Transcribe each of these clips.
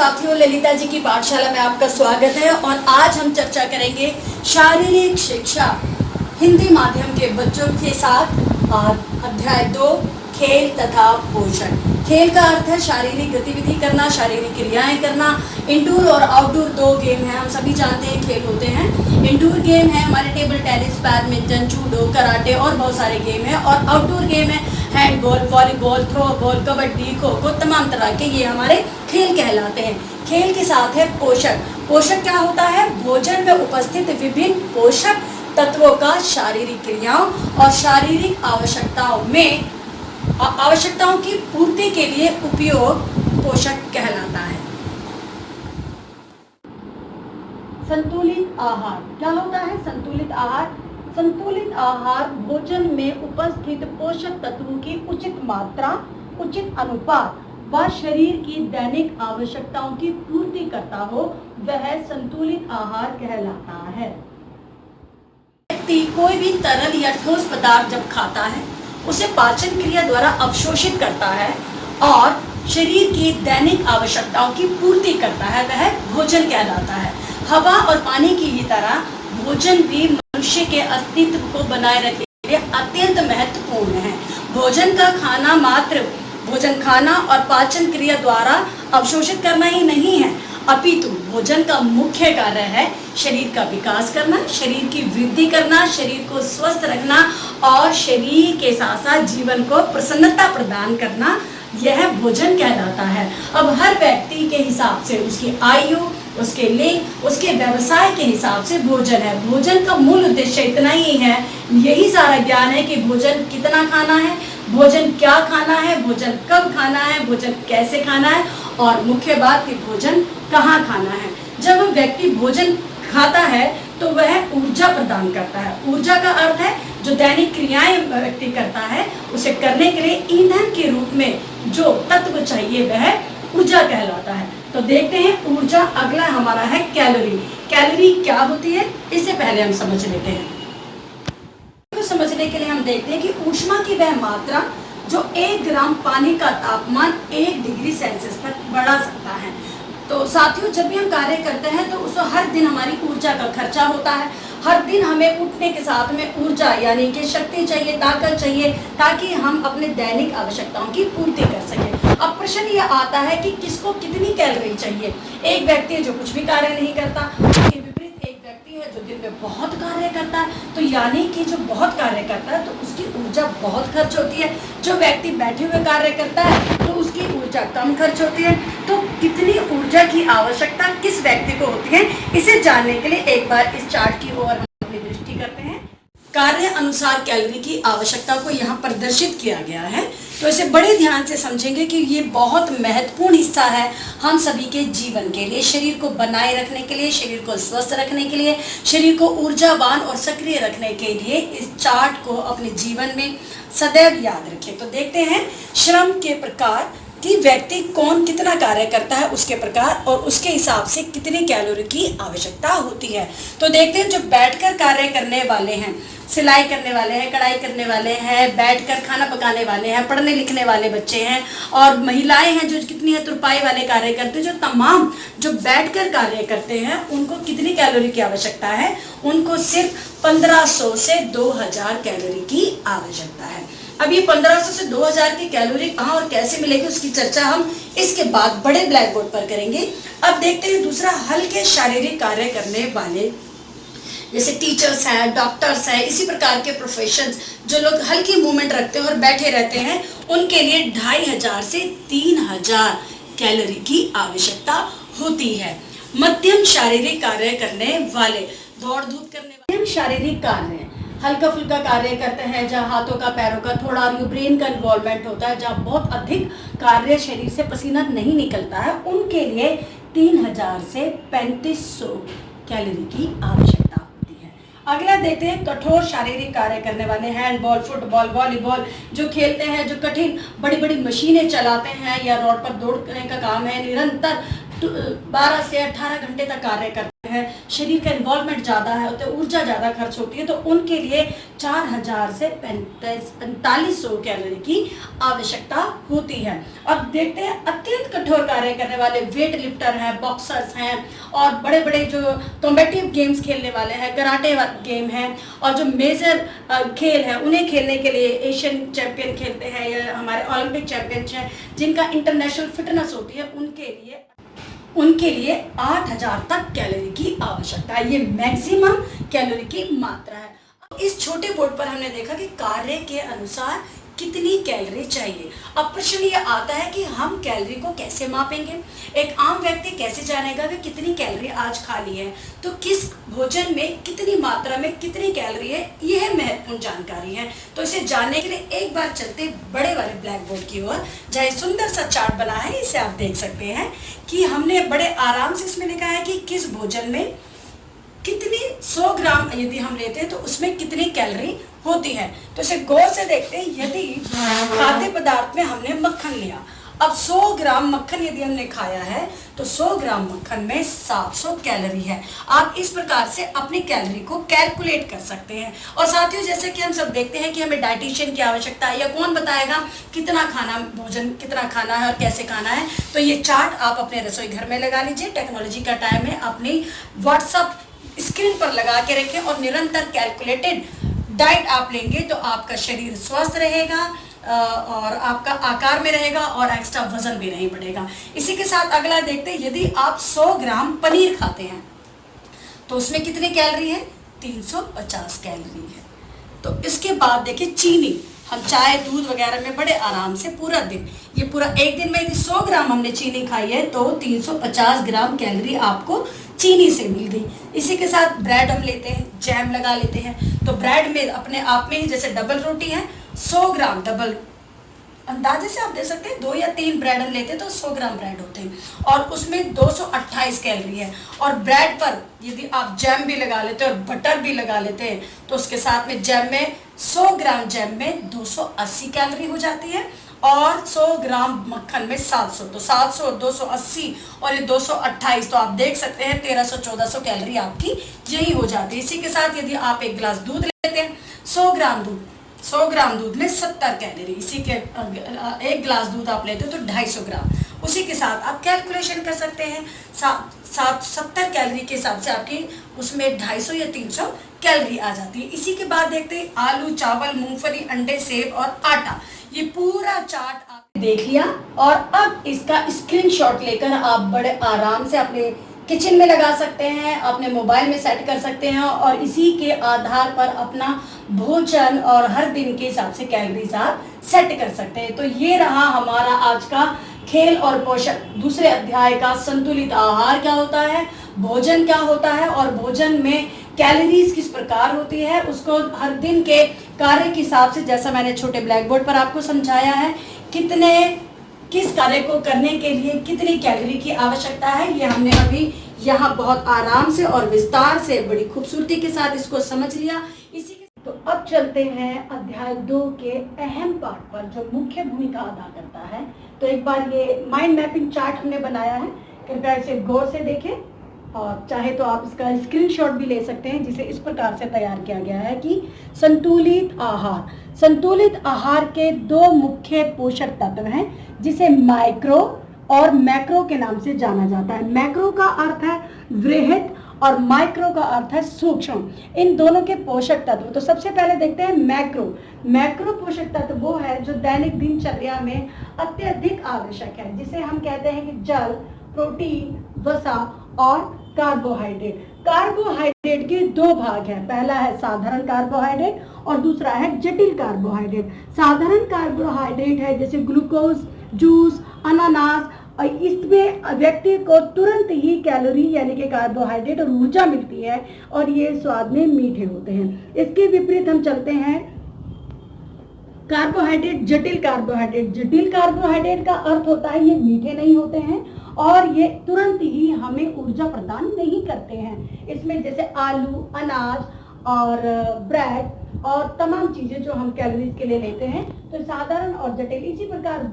साथियों, ललिता जी की पाठशाला में आपका स्वागत है और आज हम चर्चा करेंगे शारीरिक शिक्षा हिंदी माध्यम के बच्चों के साथ अध्याय 2 खेल तथा पोषण। खेल का अर्थ है शारीरिक गतिविधि करना, शारीरिक क्रियाएं करना। इंडोर और आउटडोर 2 गेम हैं, हम सभी जानते हैं खेल होते हैं। इंडोर गेम है हमारे table tennis, badminton, judo, karate और बहुत सारे गेम हैं। और आउटडोर गेम है handball, volleyball, throw ball, kabaddi, kho kho, तमाम तरह के ये हमारे खेल कहलाते हैं। खेल के साथ है पोषक। पोषक क्या होता है? भोजन में उपस्थित विभिन्न पोषक तत्वों का शारीरिक क्रियाओं और शारीरिक आवश्यकताओं की पूर्ति के लिए उपयोग पोषक कहलाता है। संतुलित आहार क्या होता है? संतुलित आहार भोजन में उपस्थित पोषक तत्वों की उचित मात्रा, उचित अनुपात व शरीर की दैनिक आवश्यकताओं की पूर्ति करता हो, वह संतुलित आहार कहलाता है। व्यक्ति कोई भी तरल या ठोस पदार्थ जब खाता है, उसे पाचन क्रिया द्वारा अवशोषित करता है और शरीर की दैनिक आवश्यकताओं की पूर्ति करता है, वह भोजन कहलाता है। हवा और पानी की ही तरह भोजन भी मनुष्य के अस्तित्व को बनाए रखने के लिए अत्यंत महत्वपूर्ण है। भोजन खाना और पाचन क्रिया द्वारा अवशोषित करना ही नहीं है, अपितु भोजन का मुख्य कार्य है शरीर का विकास करना, शरीर की वृद्धि करना, शरीर को स्वस्थ रखना और शरीर के साथ साथ जीवन को प्रसन्नता प्रदान करना। यह भोजन कहलाता है। अब हर व्यक्ति के हिसाब से, उसकी आयु, उसके लिंग, उसके व्यवसाय के हिसाब से भोजन है। भोजन का मूल उद्देश्य इतना ही है, यही सारा ज्ञान है कि भोजन कितना खाना है, भोजन क्या खाना है, भोजन कब खाना है, भोजन कैसे खाना है और मुख्य बात कि भोजन कहाँ खाना है। जब हम व्यक्ति भोजन खाता है तो वह ऊर्जा प्रदान करता है। ऊर्जा का अर्थ है जो दैनिक क्रियाएं व्यक्ति करता है, उसे करने के लिए ईंधन के रूप में जो तत्व चाहिए वह ऊर्जा कहलाता है। तो देखते हैं ऊर्जा। अगला हमारा है कैलोरी। कैलोरी क्या होती है, इससे पहले हम समझ लेते हैं। तो समझने के लिए हम देखते हैं कि ऊष्मा की वह मात्रा जो 1 ग्राम पानी का तापमान 1 डिग्री सेल्सियस तक बढ़ा सकता है। तो साथियों, जब भी हम कार्य करते हैं तो उसको हर दिन हमारी ऊर्जा का खर्चा होता है। हर दिन हमें उठने के साथ में ऊर्जा यानी कि शक्ति चाहिए, ताकत चाहिए, ताकि हम अपने दैनिक आवश्यकताओं की पूर्ति कर सकें। अब प्रश्न यह आता है कि किसको कितनी कैलोरी चाहिए। एक व्यक्ति है जो कुछ भी कार्य नहीं करता, उसके विपरीत एक व्यक्ति है जो दिन में बहुत कार्य करता है। तो यानी कि जो बहुत कार्य करता है तो उसकी ऊर्जा बहुत खर्च होती है। जो व्यक्ति बैठे हुए कार्य करता है तो उसकी ऊर्जा कम खर्च होती है। तो कितनी ऊर्जा की आवश्यकता किस व्यक्ति को होती है, इसे जानने के लिए एक बार इस चार्ट की ओर हम अपनी दृष्टि करते हैं। कार्य अनुसार कैलोरी की आवश्यकता को यहाँ प्रदर्शित किया गया है, तो इसे बड़े ध्यान से समझेंगे कि ये बहुत महत्वपूर्ण हिस्सा है हम सभी के जीवन के लिए, शरीर को बनाए रखने के लिए, शरीर को स्वस्थ रखने के लिए, शरीर को ऊर्जावान और सक्रिय रखने के लिए। इस चार्ट को अपने जीवन में सदैव याद रखें। तो देखते हैं श्रम के प्रकार कि व्यक्ति कौन कितना कार्य करता है, उसके प्रकार और उसके हिसाब से कितनी कैलोरी की आवश्यकता होती है। तो देखते हैं जो बैठकर कार्य करने वाले हैं, सिलाई करने वाले हैं, कढ़ाई करने वाले हैं, बैठकर खाना पकाने वाले हैं, पढ़ने लिखने वाले बच्चे हैं और महिलाएं हैं जो कितनी है तुरपाई वाले कार्य करते हैं। जो तमाम जो बैठकर कार्य करते हैं उनको कितनी कैलोरी की आवश्यकता है? उनको सिर्फ 1500 से 2000 कैलोरी की आवश्यकता है। अब ये 1500 से 2000 की कैलोरी कहाँ और कैसे मिलेगी उसकी चर्चा हम इसके बाद बड़े ब्लैक बोर्ड पर करेंगे। अब देखते हैं दूसरा, हल्के शारीरिक कार्य करने वाले जैसे टीचर्स हैं, डॉक्टर्स हैं, इसी प्रकार के प्रोफेशंस जो लोग हल्की मूवमेंट रखते हैं और बैठे रहते हैं, उनके लिए 2500 से 3000 कैलोरी की आवश्यकता होती है। मध्यम शारीरिक कार्य करने वाले, दौड़ धूप करने वाले, मध्यम शारीरिक कार्य हल्का फुल्का कार्य करते हैं, जहाँ हाथों का, पैरों का, थोड़ा ब्रेन का इन्वॉल्वमेंट होता है, जहाँ बहुत अधिक कार्य शरीर से पसीना नहीं निकलता है, उनके लिए 3000 से 3500 कैलोरी की आवश्यकता होती है। अगला देखते हैं कठोर शारीरिक कार्य करने वाले, हैंडबॉल, फुटबॉल, वॉलीबॉल जो खेलते हैं, जो कठिन बड़ी बड़ी मशीनें चलाते हैं या रोड पर दौड़ने का काम है, निरंतर 12 से 18 घंटे तक कार्य करते हैं। है, शरीर का इन्वॉल्वमेंट ज़्यादा है, तो ऊर्जा ज़्यादा खर्च होती है, तो उनके लिए 4000 से 4500 कैलोरी की आवश्यकता होती है। अब देखते हैं अत्यंत कठोर कार्य करने वाले वेट लिफ्टर हैं, बॉक्सर्स हैं और बड़े बड़े जो कॉम्बेटिव गेम्स खेलने वाले हैं, कराटे गेम हैं और जो मेजर खेल है उन्हें खेलने के लिए एशियन चैंपियन खेलते हैं या हमारे ओलंपिक चैंपियन हैं जिनका इंटरनेशनल फिटनेस होती है, उनके लिए 8000 तक कैलोरी की आवश्यकता है। ये मैक्सिमम कैलोरी की मात्रा है। इस छोटे बोर्ड पर हमने देखा कि कार्य के अनुसार कितनी कैलोरी चाहिए। अब प्रश्न ये आता है कि हम कैलोरी को कैसे मापेंगे। एक आम व्यक्ति कैसे जानेगा कि कितनी कैलोरी आज खाली है, तो किस भोजन में कितनी मात्रा में कितनी कैलोरी है, यह महत्वपूर्ण जानकारी है। तो इसे जानने के लिए एक बार चलते बड़े वाले ब्लैक बोर्ड की ओर, जहाँ सुंदर सा चार्ट बना है, इसे आप देख सकते हैं कि हमने बड़े आराम से इसमें लिखा है कि किस भोजन में कितनी 100 ग्राम यदि हम लेते हैं तो उसमें कितनी कैलोरी होती है। तो इसे गौर से देखते हैं। यदि खाद्य पदार्थ में हमने मक्खन लिया, अब 100 ग्राम मक्खन यदि हमने खाया है तो 100 ग्राम मक्खन में 700 कैलोरी है। आप इस प्रकार से अपनी कैलोरी को कैलकुलेट कर सकते हैं। और साथियों, जैसे कि हम सब देखते हैं कि हमें डाइटिशियन की आवश्यकता है या कौन बताएगा कितना खाना, भोजन कितना खाना है और कैसे खाना है, तो ये चार्ट आप अपने रसोई घर में लगा लीजिए। टेक्नोलॉजी का टाइम है, अपनी व्हाट्सएप स्क्रीन पर लगा के रखें और निरंतर कैलकुलेटेड डाइट आप लेंगे तो आपका शरीर स्वस्थ रहेगा और आपका आकार में रहेगा और एक्स्ट्रा वजन भी नहीं बढ़ेगा। इसी के साथ अगला देखते हैं, यदि आप 100 ग्राम पनीर खाते हैं तो उसमें कितनी कैलोरी है, 350 कैलोरी है। तो इसके बाद देखिए चीनी, हम चाय दूध वगैरह में बड़े आराम से पूरा दिन, ये पूरा एक दिन में यदि 100 ग्राम हमने चीनी खाई है तो 350 ग्राम कैलोरी आपको चीनी से मिल गई। इसी के साथ ब्रेड हम लेते हैं, जैम लगा लेते हैं, तो ब्रेड में अपने आप में ही जैसे डबल रोटी है, 100 ग्राम डबल अंदाजे से आप दे सकते हैं, 2 या 3 ब्रेड हम लेते हैं तो 100 ग्राम ब्रेड होते हैं और उसमें 228 कैलोरी है। और ब्रेड पर यदि आप जैम भी लगा लेते हैं और बटर भी लगा लेते हैं तो उसके साथ में जैम में 100 ग्राम जैम में 280 कैलोरी हो जाती है और 100 ग्राम मक्खन में 700, तो 700 280 और ये 228, तो आप देख सकते हैं 1300-1400 कैलोरी आपकी यही हो जाती है। इसी के साथ यदि आप एक गिलास दूध लेते हैं, 100 ग्राम दूध में 70 कैलोरी, इसी के एक गिलास दूध आप लेते हो तो 250 ग्राम। उसी के साथ आप कैलकुलेशन कर सकते हैं, 70 कैलोरी के हिसाब से आपकी उसमें 250 या 300 कैलोरी आ जाती है। इसी के बाद देखते हैं आलू, चावल, मूंगफली, अंडे, सेब और आटा, ये पूरा चार्ट आपने देख लिया और अब इसका स्क्रीनशॉट लेकर आप बड़े आराम से अपने किचन में लगा सकते हैं, अपने मोबाइल में सेट कर सकते हैं और इसी के आधार पर अपना भोजन और हर दिन के हिसाब से कैलोरीज आप सेट कर सकते हैं। तो ये रहा हमारा आज का खेल और पोषण दूसरे अध्याय का संतुलित आहार क्या होता है, भोजन क्या होता है और भोजन में कैलोरीज किस प्रकार होती है, उसको हर दिन के कार्य के हिसाब से, जैसा मैंने छोटे ब्लैक बोर्ड पर आपको समझाया है, किस कार्य को करने के लिए कितनी कैलोरी की आवश्यकता है, ये हमने अभी यहाँ बहुत आराम से और विस्तार से बड़ी खूबसूरती के साथ इसको समझ लिया। इसी के तो अब चलते हैं अध्याय 2 के अहम पार्ट पर जो मुख्य भूमिका अदा करता है। तो एक बार ये माइंड मैपिंग चार्ट हमने बनाया है, कृपया इसे गौर से देखें और चाहे तो आप इसका स्क्रीनशॉट भी ले सकते हैं, जिसे इस प्रकार से तैयार किया गया है कि संतुलित आहार के 2 मुख्य पोषक तत्व हैं जिसे माइक्रो और मैक्रो के नाम से जाना जाता है। मैक्रो का अर्थ है वृहद और माइक्रो का अर्थ है सूक्ष्म, इन दोनों के पोषक तत्व। तो सबसे पहले देखते हैं मैक्रो पोषक तत्व वो है जो दैनिक दिनचर्या में अत्यधिक आवश्यक है, जिसे हम कहते हैं कि जल, प्रोटीन, वसा और कार्बोहाइड्रेट के 2 भाग हैं। पहला है साधारण कार्बोहाइड्रेट और दूसरा है जटिल कार्बोहाइड्रेट। साधारण कार्बोहाइड्रेट है जैसे ग्लूकोज, जूस, अनानास, और इसमें व्यक्ति को तुरंत ही कैलोरी यानी कि कार्बोहाइड्रेट और ऊर्जा मिलती है और ये स्वाद में मीठे होते हैं। इसके विपरीत हम चलते हैं जटिल कार्बोहाइड्रेट का अर्थ होता है ये मीठे नहीं होते हैं और ये तुरंत ही हमें ऊर्जा प्रदान नहीं करते हैं। इसमें जैसे आलू, अनाज और ब्रेड और तमाम चीजें जो हम कैलोरीज के लिए लेते हैं। तो साधारण और जटिल। इसी प्रकार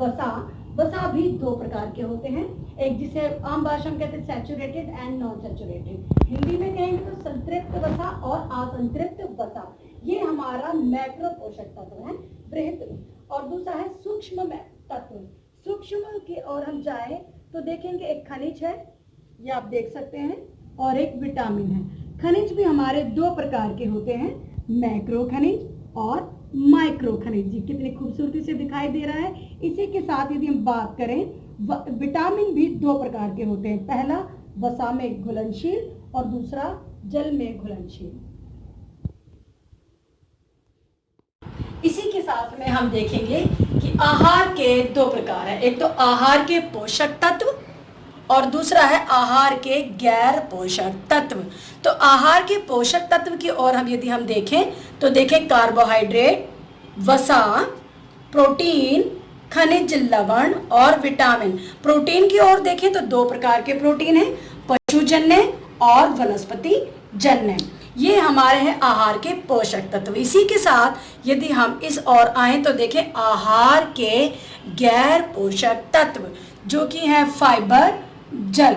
वसा भी दो प्रकार के होते हैं, एक जिसे आम भाषा में कहते हैं saturated and non saturated. Hindi में कहेंगे तो संतृप्त वसा और असंतृप्त वसा। ये हमारा मैक्रो पोषक तत्व है, बृहद। और दूसरा है सूक्ष्म तत्व। सूक्ष्म की ओर हम जाए तो देखेंगे एक खनिज है, ये आप देख सकते हैं, और एक विटामिन है। खनिज भी हमारे दो प्रकार के होते हैं, मैक्रो खनिज और माइक्रो खनिज। जी कितनी खूबसूरती से दिखाई दे रहा है। इसी के साथ यदि हम बात करें, विटामिन भी दो प्रकार के होते हैं, पहला वसा में घुलनशील और दूसरा जल में घुलनशील। इसी के साथ में हम देखेंगे कि आहार के दो प्रकार है, एक तो आहार के पोषक तत्व और दूसरा है आहार के गैर पोषक तत्व। तो आहार के पोषक तत्व की ओर हम यदि हम देखें तो देखें कार्बोहाइड्रेट, वसा, प्रोटीन, खनिज लवण और विटामिन। प्रोटीन की ओर देखें तो दो प्रकार के प्रोटीन हैं, पशुजन्य और वनस्पति जन्य। ये हमारे हैं आहार के पोषक तत्व। इसी के साथ यदि हम इस ओर आए तो देखें आहार के गैर पोषक तत्व, जो कि है फाइबर, जल,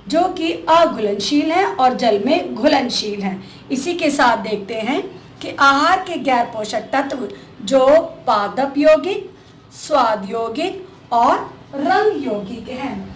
जो कि अघुलनशील है और जल में घुलनशील है। इसी के साथ देखते हैं कि आहार के गैर पोषक तत्व जो पादप यौगिक, स्वाद यौगिक और रंग यौगिक हैं।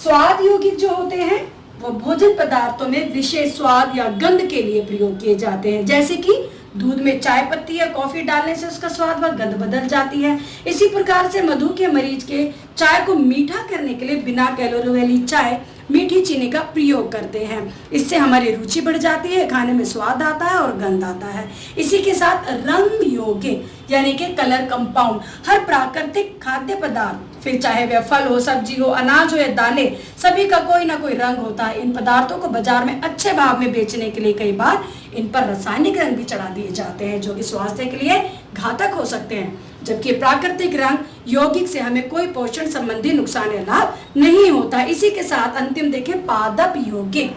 स्वाद यौगिक जो होते हैं वो भोजन पदार्थों में विशेष स्वाद या गंध के लिए प्रयोग किए जाते हैं, जैसे कि दूध में चाय पत्ती या कॉफी डालने से उसका स्वाद व गंध बदल जाती है। इसी प्रकार से मधु के मरीज के चाय को मीठा करने के लिए बिना कैलोरी वाली चाय मीठी चीनी का प्रयोग करते हैं। इससे हमारी रुचि बढ़ जाती है, खाने में स्वाद आता है और गंध आता है। इसी के साथ रंग यौगिक यानी कि कलर कंपाउंड, हर प्राकृतिक खाद्य पदार्थ, फिर चाहे वह फल हो, सब्जी हो, अनाज हो या दालें, सभी का कोई ना कोई रंग होता है। इन पदार्थों को बाजार में अच्छे भाव में बेचने के लिए कई बार इन पर रासायनिक रंग भी चढ़ा दिए जाते हैं, जो कि स्वास्थ्य के लिए घातक हो सकते हैं। जबकि प्राकृतिक रंग यौगिक से हमें कोई पोषण संबंधी नुकसान या लाभ नहीं होता। इसी के साथ अंतिम देखें पादप यौगिक,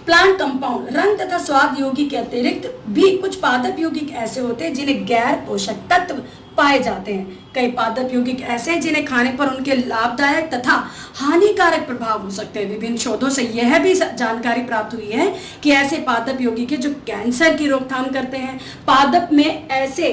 प्लांट कंपाउंड। रंग तथा स्वाद यौगिक के अतिरिक्त भी कुछ पादप यौगिक ऐसे होते हैं जिन्हें गैर पोषक तत्व पाए जाते हैं। कई पादप यौगिक ऐसे हैं जिन्हें खाने पर उनके लाभदायक तथा हानिकारक प्रभाव हो सकते हैं। विभिन्न शोधों से यह भी जानकारी प्राप्त हुई है कि ऐसे पादप यौगिक हैं जो कैंसर की रोकथाम करते हैं। पादप में ऐसे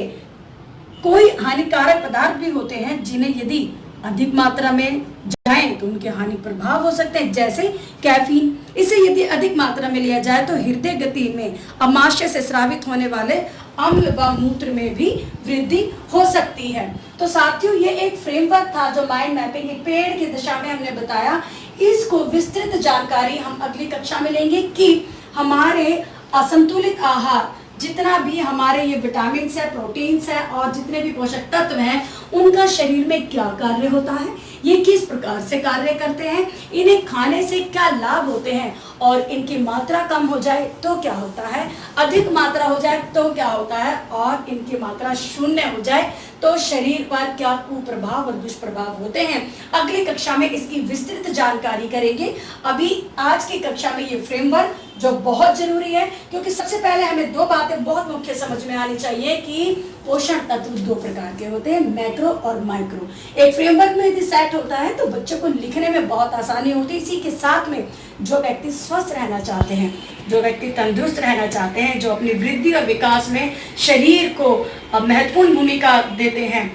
कोई हानिकारक पदार्थ भी होते हैं जिन्हें यदि अधिक मात्रा में जाएं तो उनके हानि प्रभाव हो सकते हैं, जैसे कैफीन। इसे यदि अधिक मात्रा में लिया जाए तो हृदय गति में, अमाशय से स्रावित होने वाले अम्ल व मूत्र में भी वृद्धि हो सकती है। तो साथियों, ये एक फ्रेमवर्क था जो माइंड मैपिंग पेड़ की दिशा में हमने बताया। इसको विस्तृत जानकारी हम अगली कक्षा में लेंगे कि हमारे असंतुलित आहार, जितना भी हमारे ये विटामिन है, प्रोटीन है और जितने भी पोषक तत्व हैं, उनका शरीर में क्या कार्य होता है, ये किस प्रकार से कार्य करते हैं, इन्हें खाने से क्या लाभ होते हैं, और इनकी मात्रा कम हो जाए तो क्या होता है, अधिक मात्रा हो जाए तो क्या होता है, और इनकी मात्रा शून्य हो जाए तो शरीर पर क्या कुप्रभाव और दुष्प्रभाव होते हैं। अगली कक्षा में इसकी विस्तृत जानकारी करेंगे। अभी आज की कक्षा में ये फ्रेमवर्क जो बहुत जरूरी है, क्योंकि सबसे पहले हमें दो बातें बहुत मुख्य समझ में आनी चाहिए कि पोषण तत्व दो प्रकार के होते हैं, मैक्रो और माइक्रो। एक फ्रेमवर्क में यदि सेट होता है तो बच्चों को लिखने में बहुत आसानी होती है। इसी के साथ में जो व्यक्ति स्वस्थ रहना चाहते हैं, जो व्यक्ति तंदुरुस्त रहना चाहते हैं, जो अपनी वृद्धि और विकास में शरीर को महत्वपूर्ण भूमिका देते हैं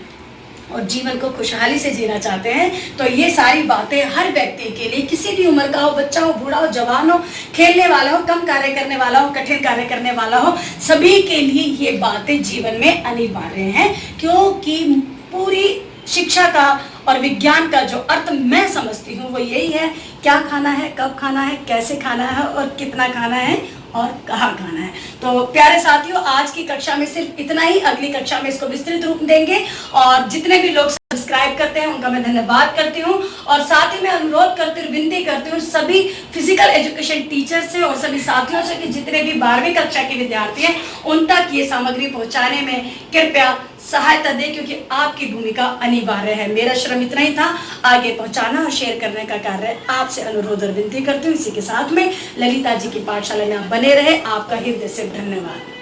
और जीवन को खुशहाली से जीना चाहते हैं, तो ये सारी बातें हर व्यक्ति के लिए, किसी भी उम्र का हो, बच्चा हो, बूढ़ा हो, जवान हो, खेलने वाला हो, कम कार्य करने वाला हो, कठिन कार्य करने वाला हो, सभी के लिए ये बातें जीवन में अनिवार्य हैं। क्योंकि पूरी शिक्षा का और विज्ञान का जो अर्थ मैं समझती हूँ वो यही है, क्या खाना है, कब खाना है, कैसे खाना है और कितना खाना है और कहाँ खाना है। तो प्यारे साथियों, आज की कक्षा में सिर्फ इतना ही। अगली कक्षा में इसको विस्तृत रूप देंगे और जितने भी लोग सब्सक्राइब करते हैं उनका मैं धन्यवाद करती हूँ, और साथ ही मैं अनुरोध करती हूँ, विनती करती हूँ सभी फिजिकल एजुकेशन टीचर से और सभी साथियों से कि जितने भी 12वीं कक्षा के विद्यार्थी हैं उन तक ये सामग्री पहुँचाने में कृपया सहायता दें, क्योंकि आपकी भूमिका अनिवार्य है। मेरा श्रम इतना ही था, आगे पहुंचाना और शेयर करने का कार्य आपसे अनुरोध और विनती करती हूँ। इसी के साथ में ललिता जी की पाठशाला में आप बने रहे। आपका हृदय से धन्यवाद।